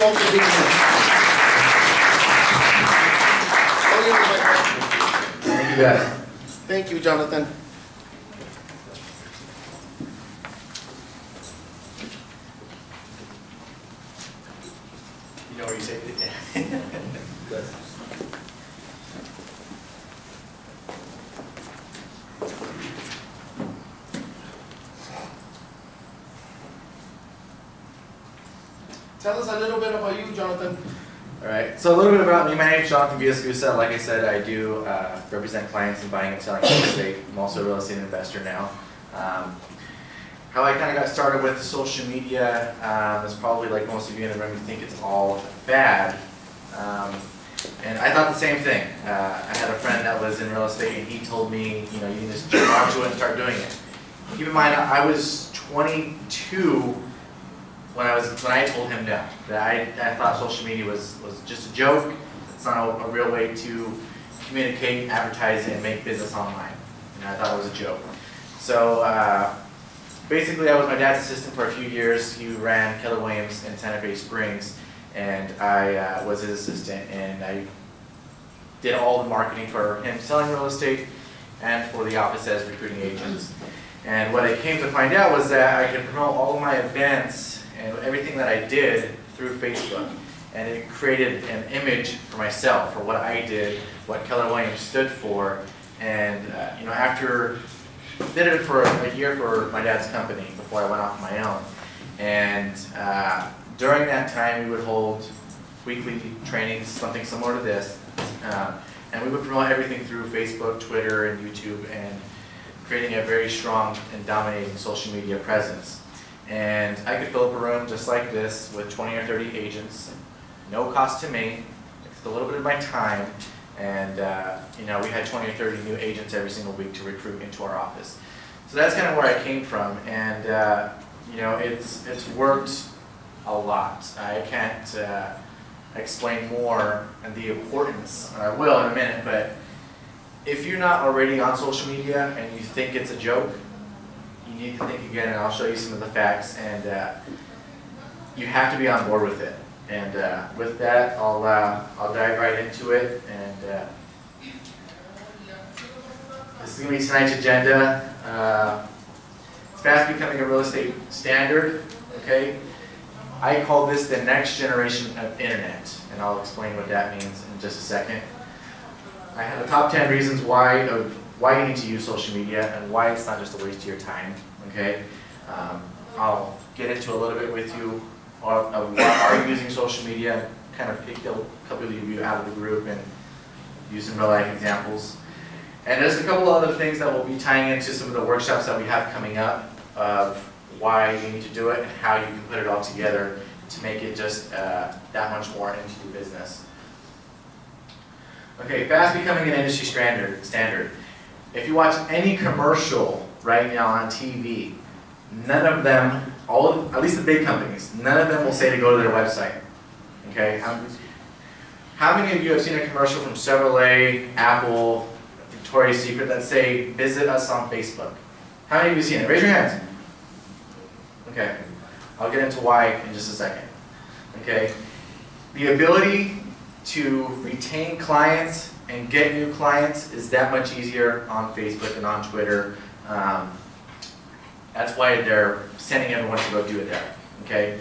Thank you, guys. Thank you, Jonathan. You know where you saved it? Tell us a little bit about you, Jonathan. All right, so a little bit about me. My name is Jonathon Villaescusa. Like I said, I do represent clients in buying and selling real estate. I'm also a real estate investor now. How I kind of got started with social media is probably like most of you in the room, you think it's all bad. And I thought the same thing. I had a friend that was in real estate and he told me, you know, you can just jump onto it and start doing it. Keep in mind, I was 22 when I told him no. That I thought social media was just a joke. It's not a real way to communicate, advertise, and make business online. And I thought it was a joke. So basically, I was my dad's assistant for a few years. He ran Keller Williams in Santa Fe Springs, and I was his assistant. And I did all the marketing for him selling real estate and for the office as recruiting agents. And what I came to find out was that I could promote all of my events and everything that I did through Facebook. And it created an image for myself, for what I did, what Keller Williams stood for. And you know, after did it for a year for my dad's company before I went off my own. And during that time, we would hold weekly trainings, something similar to this. And we would promote everything through Facebook, Twitter, and YouTube, and creating a very strong and dominating social media presence. And I could fill up a room just like this with 20 or 30 agents, no cost to me, it's a little bit of my time, and you know, we had 20 or 30 new agents every single week to recruit into our office. So that's kind of where I came from, and you know, it's worked a lot. I can't explain more and the importance, and I will in a minute, but if you're not already on social media and you think it's a joke, you need to think again, and I'll show you some of the facts, and you have to be on board with it. And with that, I'll dive right into it. And this is going to be tonight's agenda. It's fast becoming a real estate standard. Okay, I call this the next generation of internet, and I'll explain what that means in just a second. I have the top 10 reasons why you need to use social media and why it's not just a waste of your time. Okay, I'll get into a little bit with you of why are you using social media, kind of pick a couple of you out of the group and use some real life examples. And there's a couple of other things that will be tying into some of the workshops that we have coming up of why you need to do it and how you can put it all together to make it just that much more into your business. Okay, fast becoming an industry standard. If you watch any commercial right now on TV, none of them, at least the big companies, none of them will say to go to their website. Okay? How many of you have seen a commercial from Chevrolet, Apple, Victoria's Secret that say, visit us on Facebook? How many of you have seen it? Raise your hands. Okay. I'll get into why in just a second. Okay? The ability to retain clients and get new clients is that much easier on Facebook and on Twitter. That's why they're sending everyone to go do it there. Okay,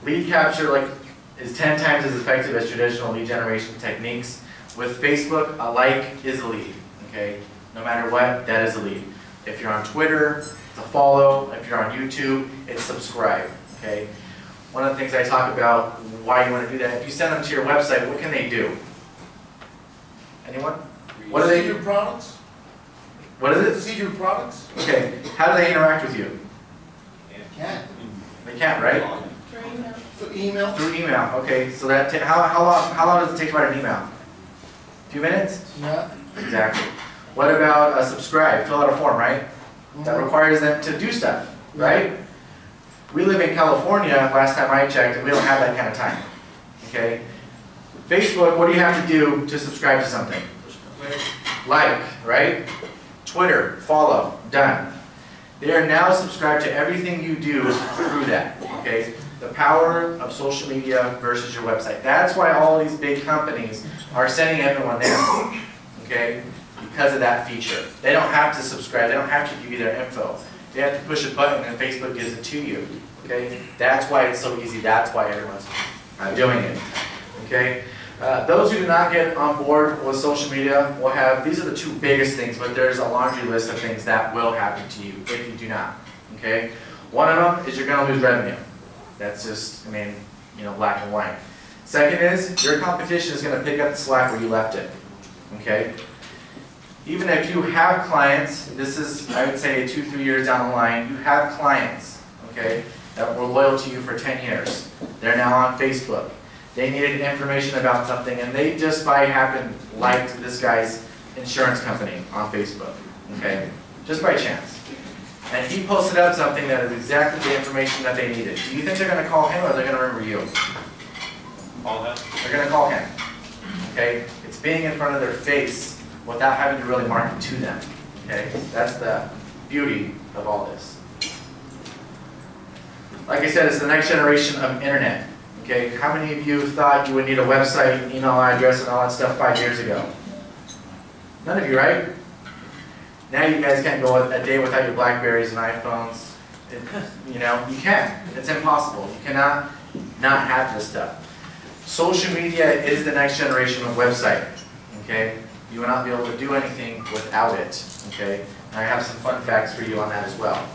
lead capture is 10 times as effective as traditional lead generation techniques. With Facebook, a like is a lead. Okay, no matter what, that is a lead. If you're on Twitter, it's a follow. If you're on YouTube, it's subscribe. Okay. One of the things I talk about why you want to do that, if you send them to your website, what can they do? Anyone? What do they do? See your products? What is it? See your products? Okay. How do they interact with you? They can't. They can't, right? Through email. Through email. Okay. So that how long does it take to write an email? A few minutes? Yeah. Exactly. What about a subscribe? Fill out a form, right? That requires them to do stuff, right? We live in California, last time I checked, and we don't have that kind of time. Okay? Facebook, what do you have to do to subscribe to something? Like, right? Twitter, follow, done. They are now subscribed to everything you do through that. Okay? the power of social media versus your website. That's why all these big companies are sending everyone there, okay? Because of that feature. They don't have to subscribe. They don't have to give you their info. They have to push a button and Facebook gives it to you, okay? That's why it's so easy. That's why everyone's doing it, okay? Those who do not get on board with social media will have, these are the two biggest things, but there's a laundry list of things that will happen to you if you do not, okay? One of them is you're going to lose revenue. That's just, I mean, you know, black and white. Second is, your competition is going to pick up the slack where you left it, okay? Even if you have clients, this is, I would say, 2-3 years down the line, you have clients, okay, that were loyal to you for 10 years. They're now on Facebook. They needed information about something, and they just by happen liked this guy's insurance company on Facebook, okay, just by chance. And he posted up something that is exactly the information that they needed. Do you think they're going to call him or they're going to remember you? Call him. They're going to call him, okay? It's being in front of their face without having to really market to them, okay? That's the beauty of all this. Like I said, it's the next generation of internet. Okay, how many of you thought you would need a website, an email address, and all that stuff 5 years ago? None of you, right? Now you guys can't go a day without your Blackberries and iPhones. You know, you can. It's impossible. You cannot not have this stuff. Social media is the next generation of website. Okay, you will not be able to do anything without it. Okay, and I have some fun facts for you on that as well.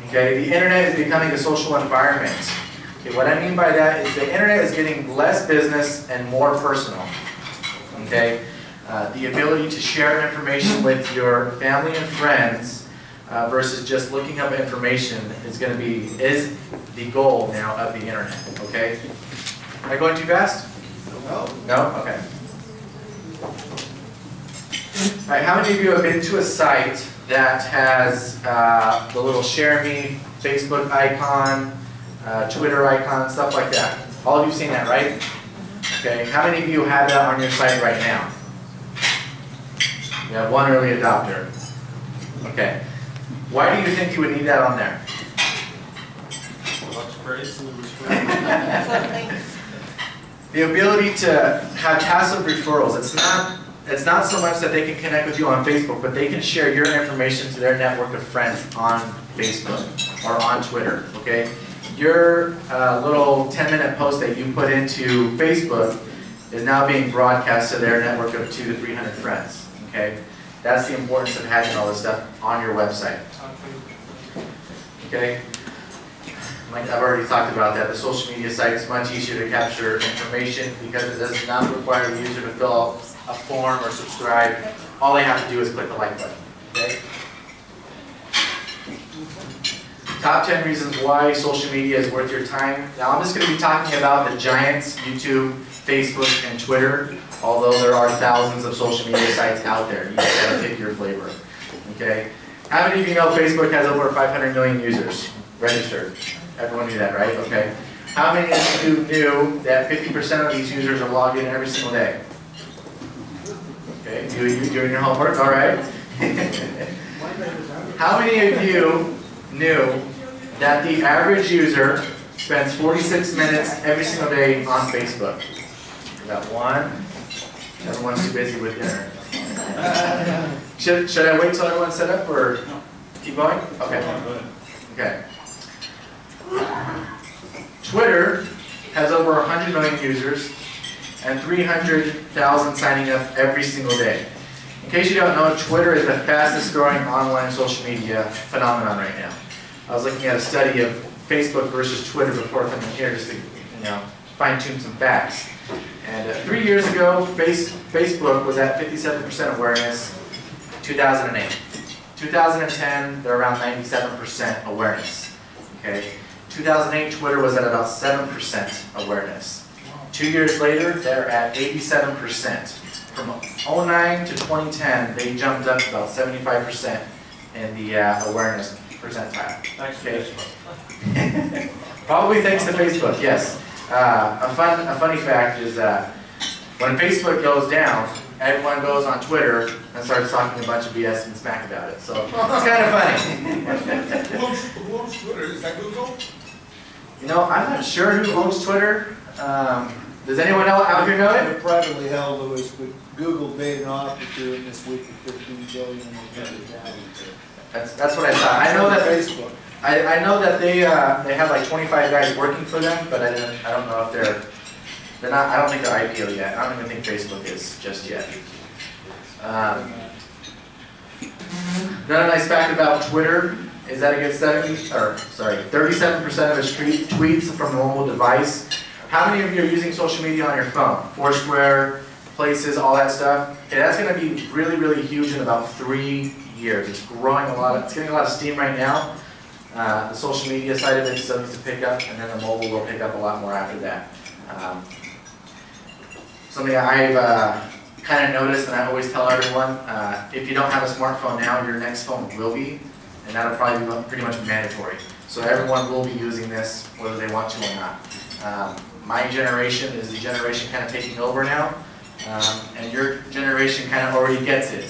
Okay, the internet is becoming a social environment. Okay, what I mean by that is the internet is getting less business and more personal. Okay, the ability to share information with your family and friends versus just looking up information is the goal now of the internet. Okay, am I going too fast? No. No? Okay. All right, how many of you have been to a site that has the little share me Facebook icon, Twitter icon, stuff like that? All of you seen that, right? Okay, how many of you have that on your site right now? You have one early adopter. Okay. Why do you think you would need that on there? The ability to have passive referrals. It's not so much that they can connect with you on Facebook, but they can share your information to their network of friends on Facebook or on Twitter, okay? Your little 10-minute post that you put into Facebook is now being broadcast to their network of 200 to 300 friends, okay? That's the importance of having all this stuff on your website, okay? Like I've already talked about that. The social media site is much easier to capture information because it does not require the user to fill out a form or subscribe. All they have to do is click the like button, okay? Top 10 reasons why social media is worth your time. Now I'm just going to be talking about the giants, YouTube, Facebook, and Twitter, although there are thousands of social media sites out there. You just got to pick your flavor, okay? How many of you know Facebook has over 500 million users registered? Everyone knew that, right? Okay. How many of you knew that 50% of these users are logged in every single day? Okay, you doing your homework, all right. How many of you knew that the average user spends 46 minutes every single day on Facebook? We got one. Everyone's too busy with dinner. Should I wait till everyone's set up or keep going? Okay. Okay. Twitter has over 100 million users and 300,000 signing up every single day. In case you don't know, Twitter is the fastest growing online social media phenomenon right now. I was looking at a study of Facebook versus Twitter before coming here just to fine-tune some facts. And 3 years ago, Facebook was at 57% awareness, 2008. 2010, they're around 97% awareness. Okay. 2008, Twitter was at about 7% awareness. 2 years later, they're at 87%. From 2009 to 2010, they jumped up about 75% in the awareness percentile. Thanks to Facebook. Probably thanks to Facebook, yes. A funny fact is that when Facebook goes down, everyone goes on Twitter and starts talking a bunch of BS and smack about it. So it's kind of funny. Who owns Twitter? Is that Google? You know, I'm not sure who owns Twitter. Does anyone out here know it? They're privately held, Louis, but Google paid an offer to it this week of $15 billion and they turned it down. That's what I thought. I know that Facebook. I know that they have like 25 guys working for them, but I don't know if they're not. I don't think they're IPO yet. I don't even think Facebook is just yet. Another nice fact about Twitter is that it gets 37% of its tweets from a mobile device. How many of you are using social media on your phone? Foursquare, Places, all that stuff. Okay, that's going to be really, really huge in about 3 years. It's growing a lot. It's getting a lot of steam right now. The social media side of it still needs to pick up, and then the mobile will pick up a lot more after that. Something I've kind of noticed, and I always tell everyone, if you don't have a smartphone now, your next phone will be, and that'll probably be pretty much mandatory. So everyone will be using this, whether they want to or not. My generation is the generation kind of taking over now, and your generation kind of already gets it.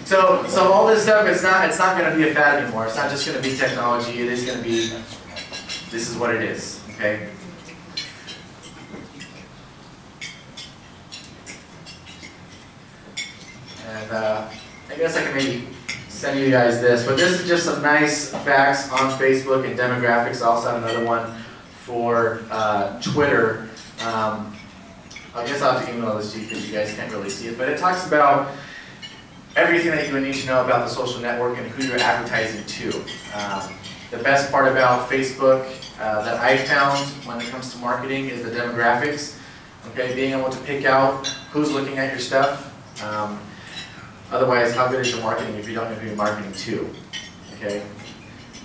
So all this stuff, it's not going to be a fad anymore. It's not just going to be technology. It is going to be, this is what it is. Okay. And I guess I can maybe send you guys this, but this is just some nice facts on Facebook and demographics. I also have another one for Twitter. I guess I'll have to email this to you because you guys can't really see it, but it talks about everything that you would need to know about the social network and who you're advertising to. The best part about Facebook that I found when it comes to marketing is the demographics. Okay, being able to pick out who's looking at your stuff. Otherwise, how good is your marketing if you don't know who you're marketing to? Okay,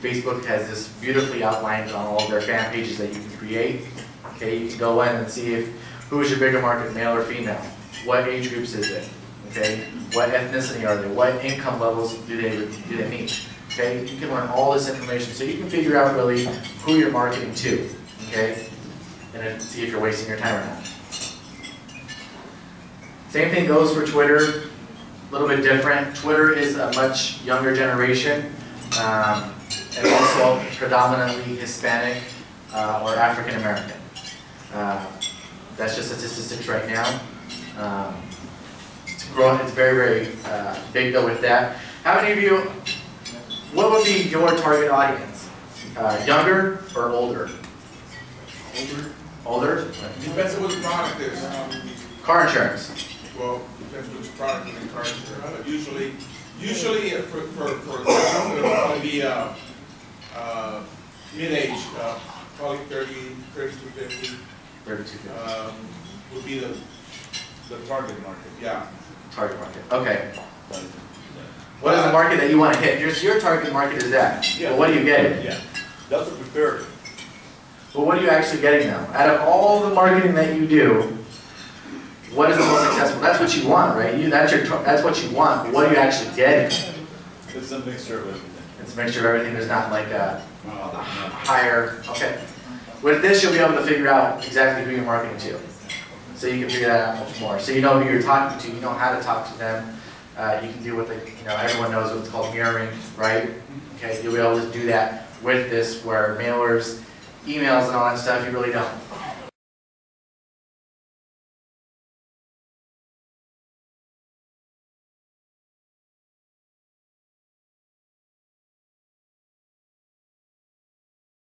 Facebook has this beautifully outlined on all of their fan pages that you can create. Okay, you can go in and see who is your bigger market, male or female. What age groups is it? Okay, what ethnicity are they? What income levels do they meet? Okay, you can learn all this information so you can figure out really who you're marketing to. Okay, and then see if you're wasting your time or not. Same thing goes for Twitter. A little bit different. Twitter is a much younger generation, and also predominantly Hispanic or African American. That's just statistics right now. It's growing. It's very, very big though with that. How many of you? What would be your target audience? Younger or older? Older. Older. Depends on what the product is. Car insurance. Well, depends which product in the car insurance. Usually for it'll probably be mid-age, probably 30 to 50. 30 to 50. Would be the target market. Yeah. Target market. Okay. What is the market that you want to hit? Your target market is that. Yeah. Well, what are you getting? Yeah, that's a preferred. Well, what are you actually getting now? Out of all the marketing that you do, what is the most successful? That's what you want, right? That's what you want. But what are you actually getting? It's a mixture of everything. It's a mixture of everything. There's not like a higher. Okay. With this, you'll be able to figure out exactly who you're marketing to, so you can figure that out much more. So you know who you're talking to. You know how to talk to them. You can do what everyone knows what's called mirroring, right? Okay, you'll be able to do that with this, where mailers, emails, and all that stuff, you really don't.